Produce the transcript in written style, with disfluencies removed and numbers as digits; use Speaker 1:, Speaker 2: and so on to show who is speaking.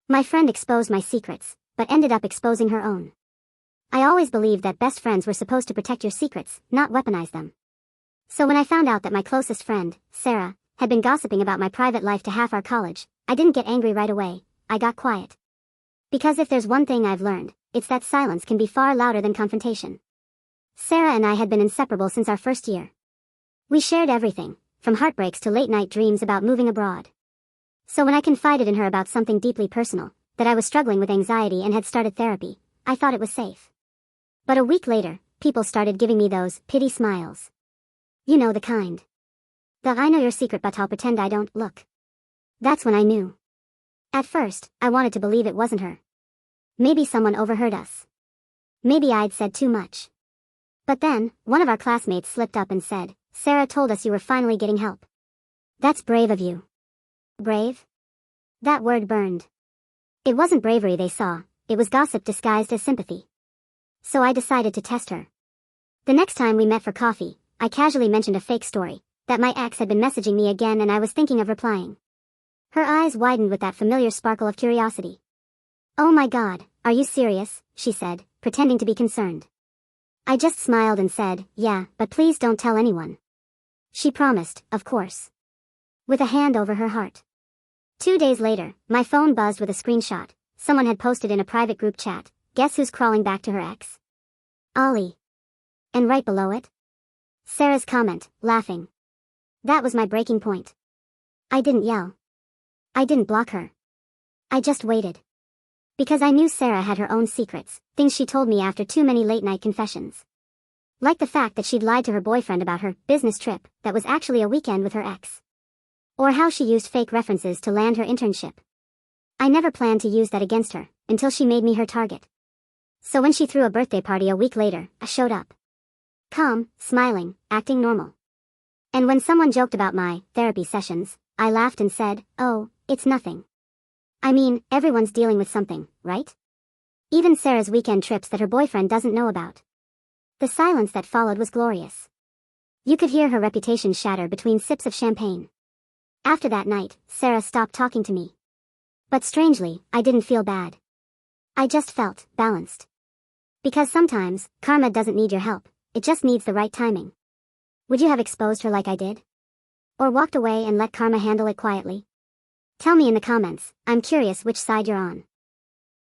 Speaker 1: My friend exposed my secrets, but ended up exposing her own. I always believed that best friends were supposed to protect your secrets, not weaponize them. So when I found out that my closest friend, Sarah, had been gossiping about my private life to half our college, I didn't get angry right away, I got quiet. Because if there's one thing I've learned, it's that silence can be far louder than confrontation. Sarah and I had been inseparable since our first year. We shared everything, from heartbreaks to late-night dreams about moving abroad. So when I confided in her about something deeply personal, that I was struggling with anxiety and had started therapy, I thought it was safe. But a week later, people started giving me those pity smiles. You know the kind. The I know your secret but I'll pretend I don't look. That's when I knew. At first, I wanted to believe it wasn't her. Maybe someone overheard us. Maybe I'd said too much. But then, one of our classmates slipped up and said, "Sarah told us you were finally getting help." That's brave of you. Brave? That word burned. It wasn't bravery they saw, it was gossip disguised as sympathy. So I decided to test her. The next time we met for coffee, I casually mentioned a fake story, that my ex had been messaging me again and I was thinking of replying. Her eyes widened with that familiar sparkle of curiosity. "Oh my God, are you serious?" she said, pretending to be concerned. I just smiled and said, "Yeah, but please don't tell anyone." She promised, of course. With a hand over her heart. 2 days later, my phone buzzed with a screenshot. Someone had posted in a private group chat, "Guess who's crawling back to her ex? Ollie." And right below it? Sarah's comment, laughing. That was my breaking point. I didn't yell. I didn't block her. I just waited. Because I knew Sarah had her own secrets, things she told me after too many late-night confessions. Like the fact that she'd lied to her boyfriend about her business trip that was actually a weekend with her ex. Or how she used fake references to land her internship. I never planned to use that against her, until she made me her target. So when she threw a birthday party a week later, I showed up. Calm, smiling, acting normal. And when someone joked about my therapy sessions, I laughed and said, "Oh, it's nothing. I mean, everyone's dealing with something, right?" Even Sarah's weekend trips that her boyfriend doesn't know about. The silence that followed was glorious. You could hear her reputation shatter between sips of champagne. After that night, Sarah stopped talking to me. But strangely, I didn't feel bad. I just felt balanced. Because sometimes, karma doesn't need your help, it just needs the right timing. Would you have exposed her like I did? Or walked away and let karma handle it quietly? Tell me in the comments, I'm curious which side you're on.